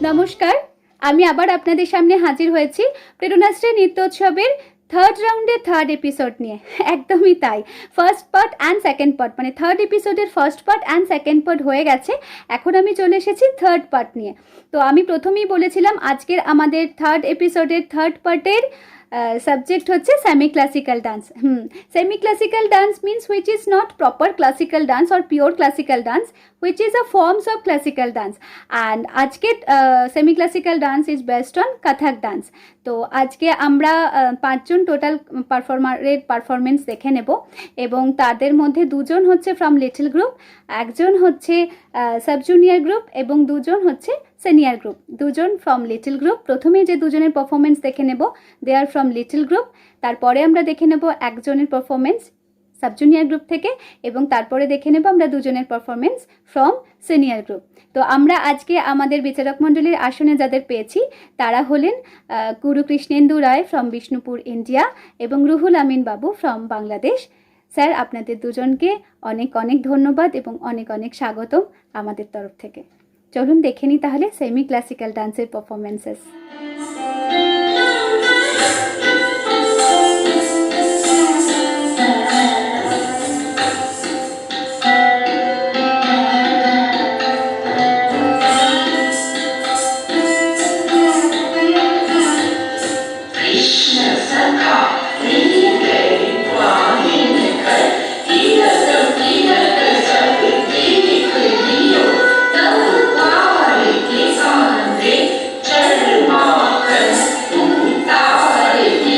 নমস্কার, আমি আবার আপনাদের সামনে হাজির হয়েছি প্রেরণাশ্রী নৃত্যোৎসবের থার্ড রাউন্ডের থার্ড এপিসোড নিয়ে। একদমই তাই, first part and second part, মানে থার্ড এপিসোডের first part and second part হয়ে গেছে। এখন আমি চলে এসেছি থার্ড পার্ট নিয়ে। তো আমি প্রথমেই বলেছিলাম আজকের আমাদের থার্ড এপিসোডের থার্ড পার্টের সাবজেক্ট হচ্ছে semi classical dance. Semi classical dance means which is not proper classical dance or pure classical dance, which is a forms of classical dance, and আজকে semi classical dance is based on Kathak dance. তো আজকে আমরা পাঁচজন total পারফর্মারের performance দেখে নেব, এবং তাদের মধ্যে দুজন হচ্ছে ফ্রম লিটল গ্রুপ, একজন হচ্ছে সাব জুনিয়র গ্রুপ, এবং দুজন হচ্ছে সিনিয়র গ্রুপ। দুজন ফ্রম লিটল গ্রুপ, প্রথমে যে দুজনের পারফরমেন্স দেখে নেব দে আর ফ্রম লিটল গ্রুপ, তারপরে আমরা দেখে নেব একজনের পারফরমেন্স সাব জুনিয়র গ্রুপ থেকে, এবং তারপরে দেখে নেব আমরা দুজনের পারফরমেন্স ফ্রম সিনিয়র গ্রুপ। তো আমরা আজকে আমাদের বিচারক মণ্ডলীর আসনে যাদের পেয়েছি তারা হলেন গুরু কৃষ্ণেন্দু রায় ফ্রম বিষ্ণুপুর, ইন্ডিয়া, এবং রুহুল আমিন বাবু ফ্রম বাংলাদেশ। স্যার, আপনাদের দুজনকে অনেক অনেক ধন্যবাদ এবং অনেক অনেক স্বাগতম আমাদের তরফ থেকে। চলুন দেখে নিই তাহলে সেমি ক্লাসিক্যাল ডান্সের পারফরমেন্সেস। Thank you.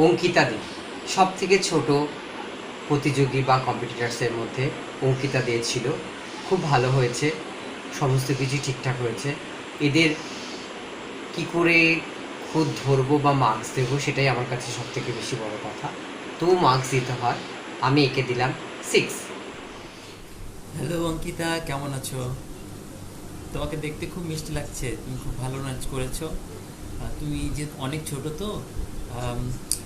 অঙ্কিতা দি, সব থেকে ছোট প্রতিযোগী বা কম্পিটিটার্সের মধ্যে অঙ্কিতা দিয়েছিল। খুব ভালো হয়েছে, সমস্ত কিছু ঠিকঠাক হয়েছে। এদের কি করে খুদ ধরবো বা মার্কস দেবো সেটাই আমার কাছে সব থেকে বেশি বড় কথা। তবু মার্কস দিতে হয়। আমি একে দিলাম 6। হ্যালো অঙ্কিতা, কেমন আছো? তোমাকে দেখতে খুব মিষ্টি লাগছে, তুমি খুব ভালো নাচ করেছো। তুমি যে অনেক ছোট তো,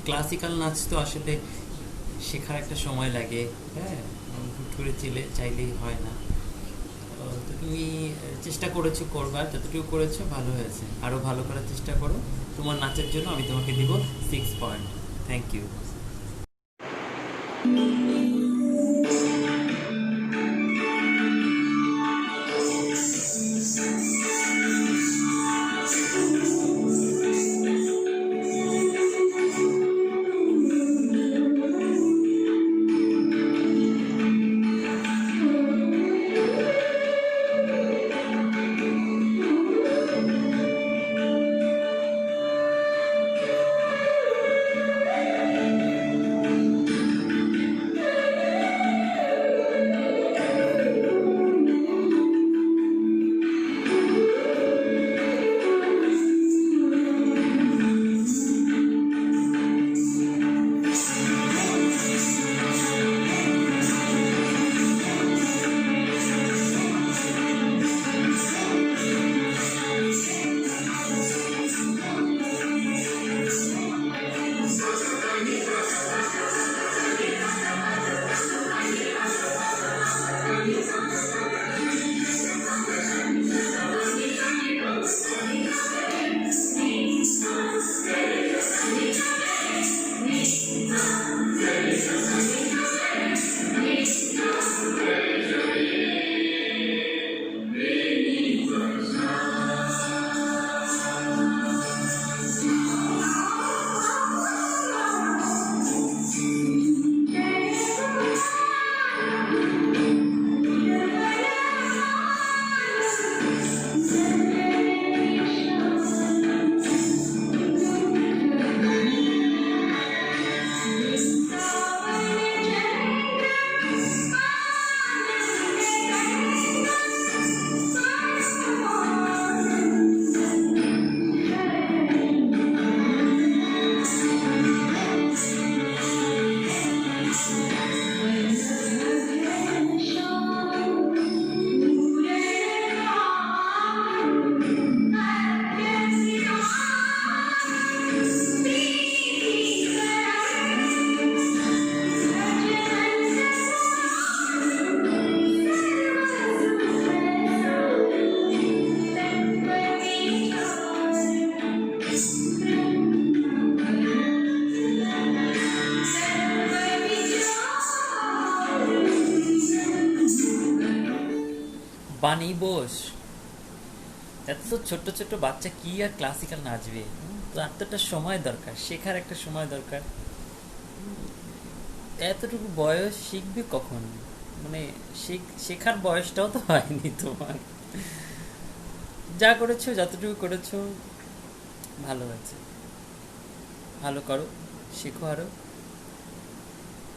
ক্লাসিক্যাল নাচ তো আসলে শেখার একটা সময় লাগে, হ্যাঁ, হুট করে চাইলেই হয় না। তো তুমি চেষ্টা করেছো, করবার যতটুকু করেছো ভালো হয়েছে, আরও ভালো করার চেষ্টা করো। তোমার নাচের জন্য আমি তোমাকে দিব 6 পয়েন্ট। Thank you. বানি বোস, এত ছোট্ট ছোট্ট বাচ্চা কি আর ক্লাসিক্যাল নাচবে? তার তো একটা সময় দরকার, শেখার একটা সময় দরকার। এতটুকু বয়স শিখবে কখন? মানে শেখার বয়সটাও তো হয়নি তোমার। যা করেছো, যতটুকু করেছো ভালো হয়েছে। ভালো করো, শেখো আরো।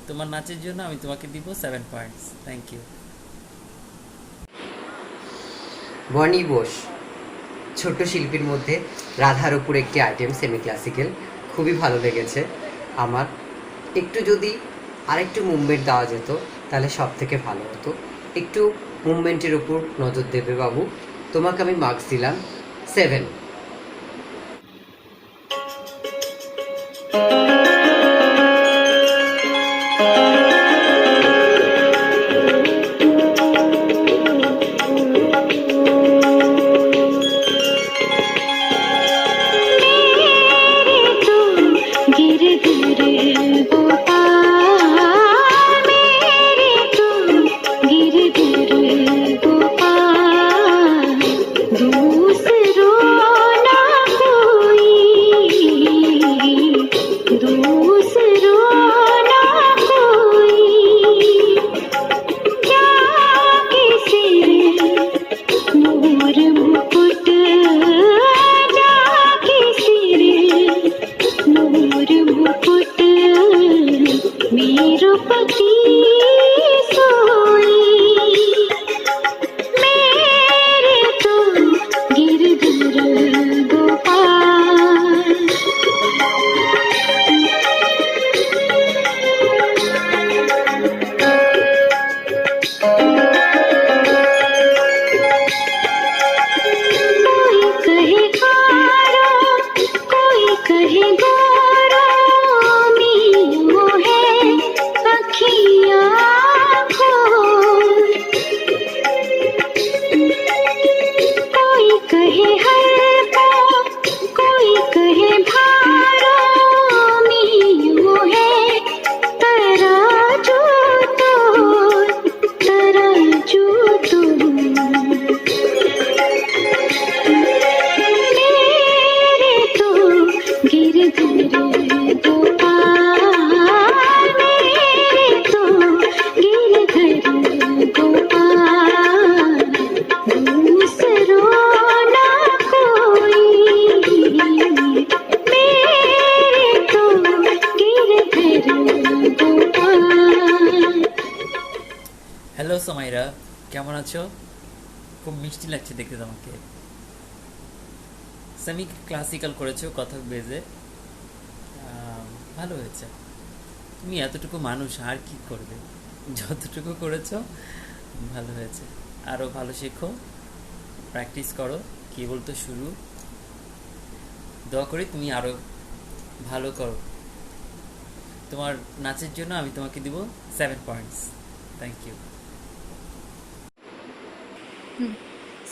তোমার নাচের জন্য আমি তোমাকে দিব 7 পয়েন্টস। Thank you. বনি বোস, ছোট্ট শিল্পীর মধ্যে রাধার উপর একটি আইটেম সেমি ক্লাসিক্যাল, খুবই ভালো লেগেছে আমার। একটু যদি আরেকটু মুভমেন্ট দেওয়া যেত তাহলে সব থেকে ভালো হতো। একটু মুভমেন্টের উপর নজর দেবে বাবু। তোমাকে আমি মার্কস দিলাম 7। चुप की सोई, मेरे तो गिरधर गोपाल। कोई कहे कारो, कोई कहे गोरो, मीनू है अखियाँ खोल। कोई कहे हल्का, कोई कहे भारो, मीनू है तराजू तोल, तराजू तोल। मेरे तो गिरधर गोपाल, मेरे तो गिरधर गोपाल। दूसरो ना कोई, मेरे तो गिरधर गोपाल। হ্যালো সামাইরা, কেমন আছো? খুব মিষ্টি লাগছে দেখতে তোমাকে। সেমি ক্লাসিক্যাল করেছো কথক বেজে, ভালো হয়েছে। তুমি এতটুকু মানুষ, আর কি করবে? যতটুকু করেছো ভালো হয়েছে। আরও ভালো শেখো, প্র্যাকটিস করো, কেবল তো শুরু। দোয়া করি তুমি আরও ভালো করো। তোমার নাচের জন্য আমি তোমাকে দিব 7 points. Thank you.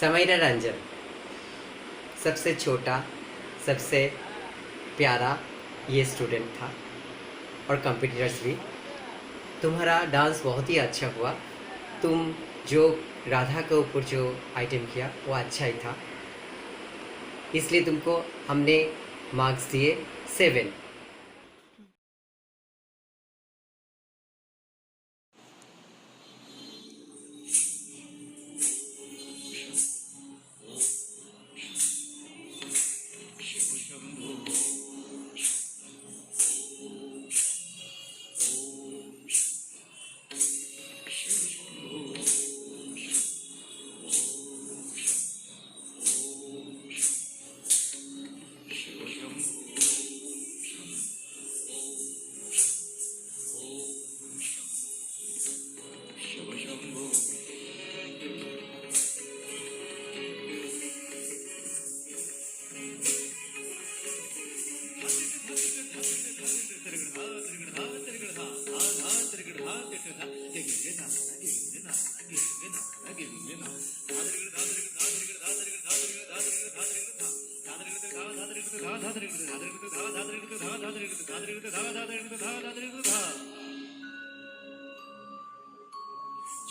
Samaira Ranjan सबसे छोटा, सबसे प्यारा ये स्टूडेंट था, और कंपटीटर्स भी। तुम्हारा डांस बहुत ही अच्छा हुआ। तुम जो राधा के ऊपर जो आइटम किया वो अच्छा ही था, इसलिए तुमको हमने मार्क्स दिए 7।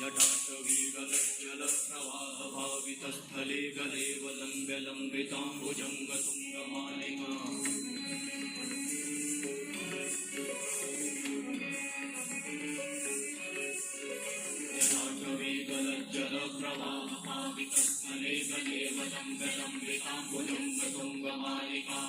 जटाटवीगलज्जलप्रवाहभावितस्थले गलेव लम्ब्यलम्बिताम्बुजङ्गतुङ्गमालिका जटाटवीगलज्जलप्रवाहभावितस्थले गलेव लम्ब्यलम्बिताम्बुजङ्गतुङ्गमालिका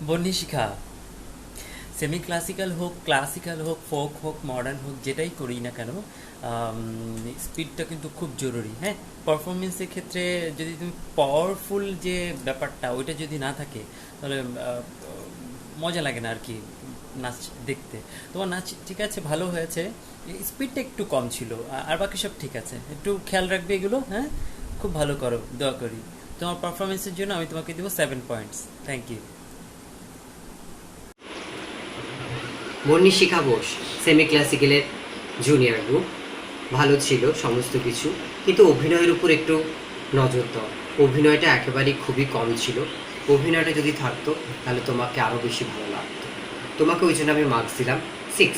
বন্যী শিখা, সেমি ক্লাসিক্যাল হোক, ক্লাসিক্যাল হোক, ফোক হোক, মডার্ন হোক, যেটাই করি না কেন, স্পিডটা কিন্তু খুব জরুরি। হ্যাঁ, পারফরমেন্সের ক্ষেত্রে যদি তুমি পাওয়ারফুল যে ব্যাপারটা ওইটা যদি না থাকে তাহলে মজা লাগে না আর কি নাচ দেখতে। তোমার নাচ ঠিক আছে, ভালো হয়েছে, স্পিডটা একটু কম ছিল, আর বাকি সব ঠিক আছে। একটু খেয়াল রাখবে এগুলো। হ্যাঁ, খুব ভালো করো, দোয়া করি। তোমার পারফরমেন্সের জন্য আমি তোমাকে দেবো 7 points. Thank you. Manishika Bose semi ক্লাসিক্যালের জুনিয়র গ্রুপ, ভালো ছিল সমস্ত কিছু, কিন্তু অভিনয়ের উপর একটু নজর দাও। অভিনয়টা একেবারেই খুবই কম ছিল। অভিনয়টা যদি থাকতো তাহলে তোমাকে আরও বেশি ভালো লাগতো। তোমাকে ওই জন্য আমি মার্কস দিলাম 6।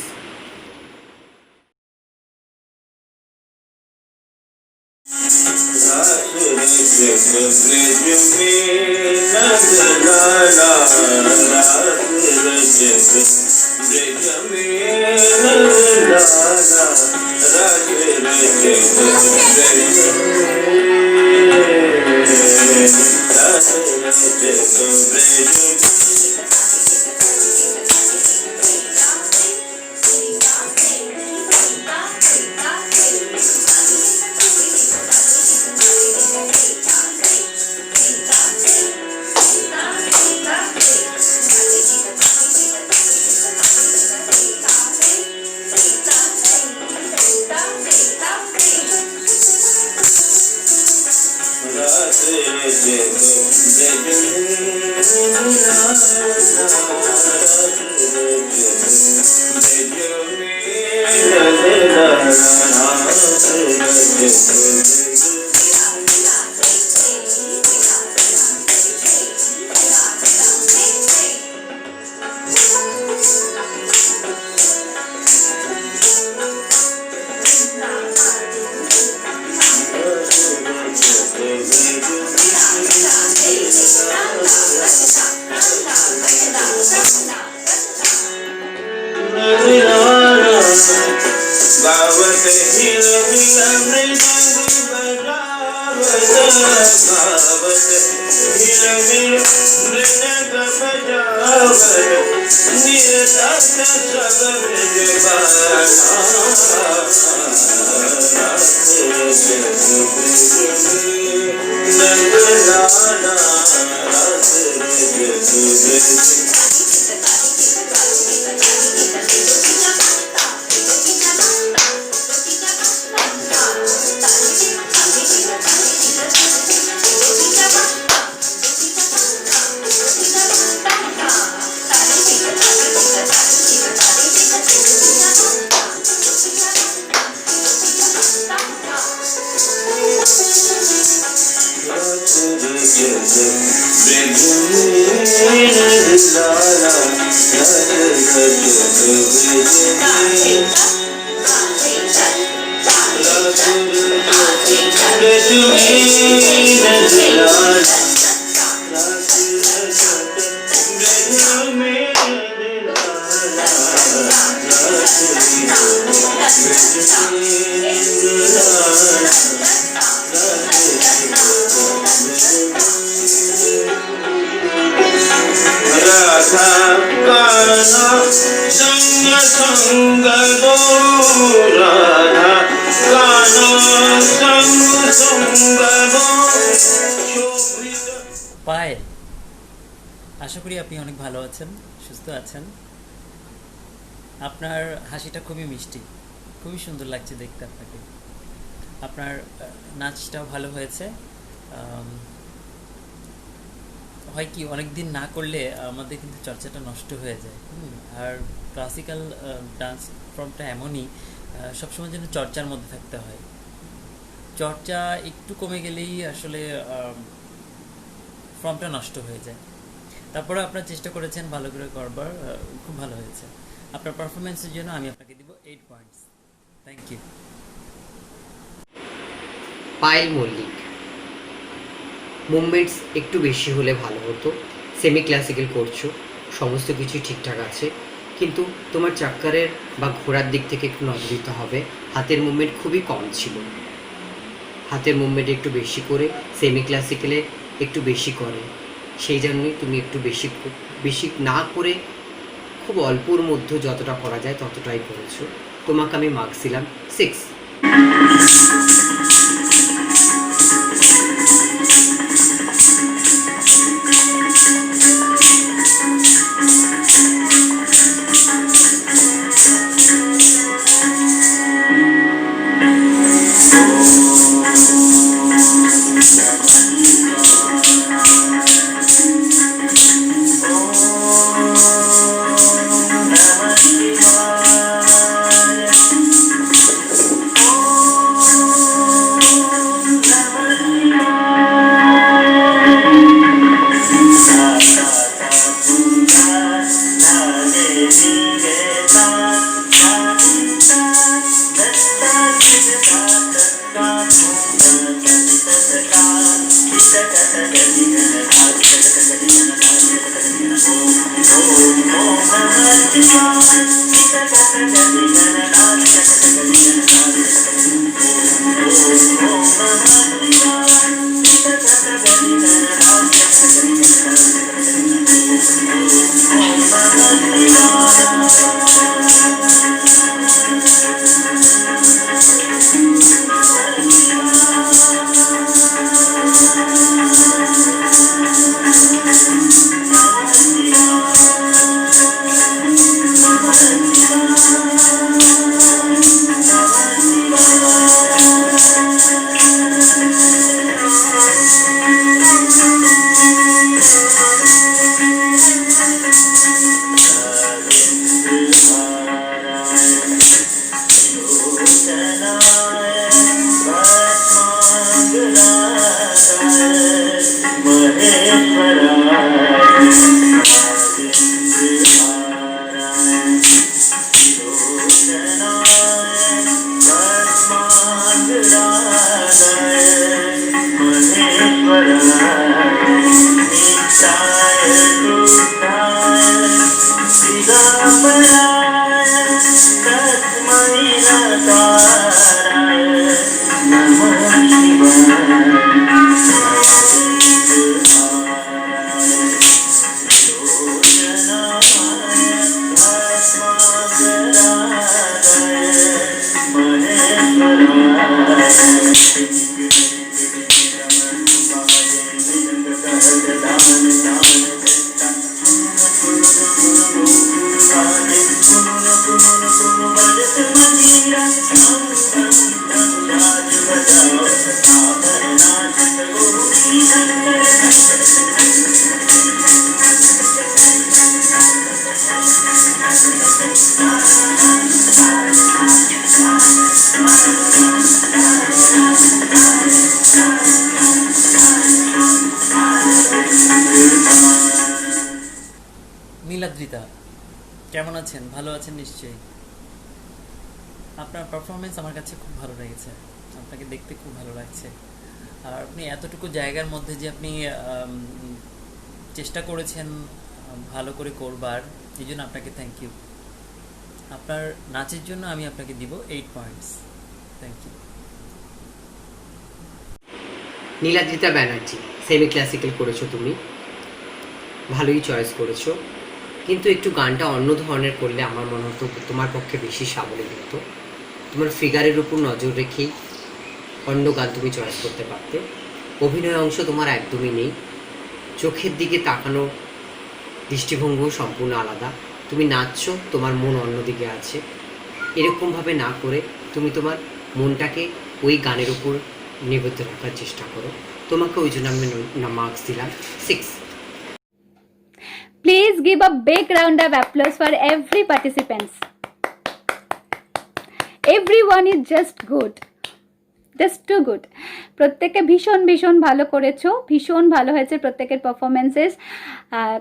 পায়েল, আশা করি আপনি অনেক ভালো আছেন, সুস্থ আছেন। আপনার হাসিটা খুবই মিষ্টি, খুবই সুন্দর লাগছে দেখতে আপনাকে। আপনার নাচটাও ভালো হয়েছে। হয় কি, অনেক দিন না করলে আমাদের কিন্তু চর্চাটা নষ্ট হয়ে যায়। আর ক্লাসিক্যাল ডান্স ফর্মটা এমনই, সবসময় যেন চর্চার মধ্যে থাকতে হয়। চর্চা একটু কমে গেলেই আসলে ফর্মটা নষ্ট হয়ে যায়। তারপরে আপনারা চেষ্টা করেছেন ভালো করে করবার, খুব ভালো হয়েছে। আপনার পারফরমেন্সের জন্য আমি আপনাকে দিব 8 points. Thank you. Payel Mallick, movements একটু বেশি হলে ভালো হতো। সেমি ক্লাসিক্যাল করছো, সমস্ত কিছু ঠিকঠাক আছে, কিন্তু তোমার চাক্কারের বা ঘোড়ার দিক থেকে একটু নজর দিতে হবে। হাতের মুভমেন্ট খুবই কম ছিল, হাতের মুভমেন্ট একটু বেশি করে, সেমি ক্লাসিক্যালে একটু বেশি করে, সেই জন্যই তুমি একটু বেশি না করে খুব অল্পর মধ্যে যতটা করা যায় ততটাই করেছো। তোমাকে আমি মার্কস দিলাম 6। নীলাদ্রিতা, কেমন আছেন? ভালো আছেন নিশ্চয়ই। আপনার পারফরমেন্স আমার কাছে খুব ভালো লেগেছে, আপনাকে দেখতে খুব ভালো লাগছে। আর আপনি এতটুকু জায়গার মধ্যে যে আপনি চেষ্টা করেছেন ভালো করে করবার, এই জন্য আপনাকে থ্যাংক ইউ। আপনার নাচের জন্য আমি আপনাকে দিব 8 points. Thank you. Niladrita Banerjee, semi classical করেছো তুমি, ভালোই চয়েস করেছো, কিন্তু একটু গানটা অন্য ধরনের করলে আমার মনে হতো তোমার পক্ষে বেশি সাবলীল হতো। তোমার ফিগারের উপর নজর রেখেই অন্য গান তুমি চয়েস করতে পারতে। অভিনয় অংশ তোমার একদমই নেই, চোখের দিকে তাকানো দৃষ্টিভঙ্গিও সম্পূর্ণ আলাদা। তুমি নাচছো, তোমার মন অন্যদিকে আছে। এরকমভাবে না করে তুমি তোমার মনটাকে ওই গানের উপর নিবদ্ধ রাখার চেষ্টা করো। তোমাকে ওই জন্য আমি মার্কস দিলাম 6। Please give a big round of applause for every participants. Everyone is just good. Just too good. প্রত্যেকে ভীষণ ভীষণ ভালো করেছো, ভীষণ ভালো হয়েছে প্রত্যেকের পারফরমেন্সেস।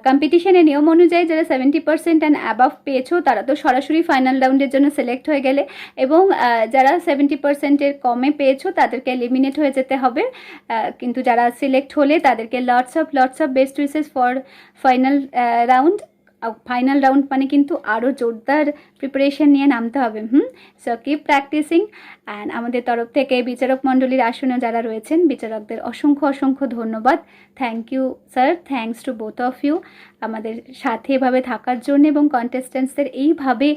কম্পিটিশনের নিয়ম অনুযায়ী যারা 70% অ্যান্ড অ্যাবাভ পেয়েছো তারা তো সরাসরি ফাইনাল রাউন্ডের জন্য সিলেক্ট হয়ে গেলে, এবং যারা 70%-এর কমে পেয়েছো তাদেরকে এলিমিনেট হয়ে যেতে হবে। কিন্তু যারা সিলেক্ট হলে তাদেরকে lots of best wishes for final round. Final round মানে কিন্তু আরও জোরদার প্রিপারেশন নিয়ে নামতে হবে। So keep practising. অ্যান্ড আমাদের তরফ থেকে বিচারক মণ্ডলীর আসনে যারা রয়েছেন বিচারকদের অসংখ্য অসংখ্য ধন্যবাদ। Thank you sir, thanks to both of you আমাদের সাথে এভাবে থাকার জন্য এবং কন্টেস্ট্যান্টসদের এইভাবে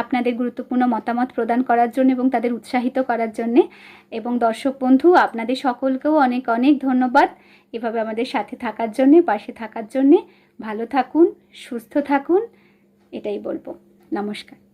আপনাদের গুরুত্বপূর্ণ মতামত প্রদান করার জন্য এবং তাদের উৎসাহিত করার জন্যে। এবং দর্শক বন্ধু আপনাদের সকলকেও অনেক অনেক ধন্যবাদ এভাবে আমাদের সাথে থাকার জন্যে, পাশে থাকার জন্যে। ভালো থাকুন, সুস্থ থাকুন, এটাই বলবো। নমস্কার।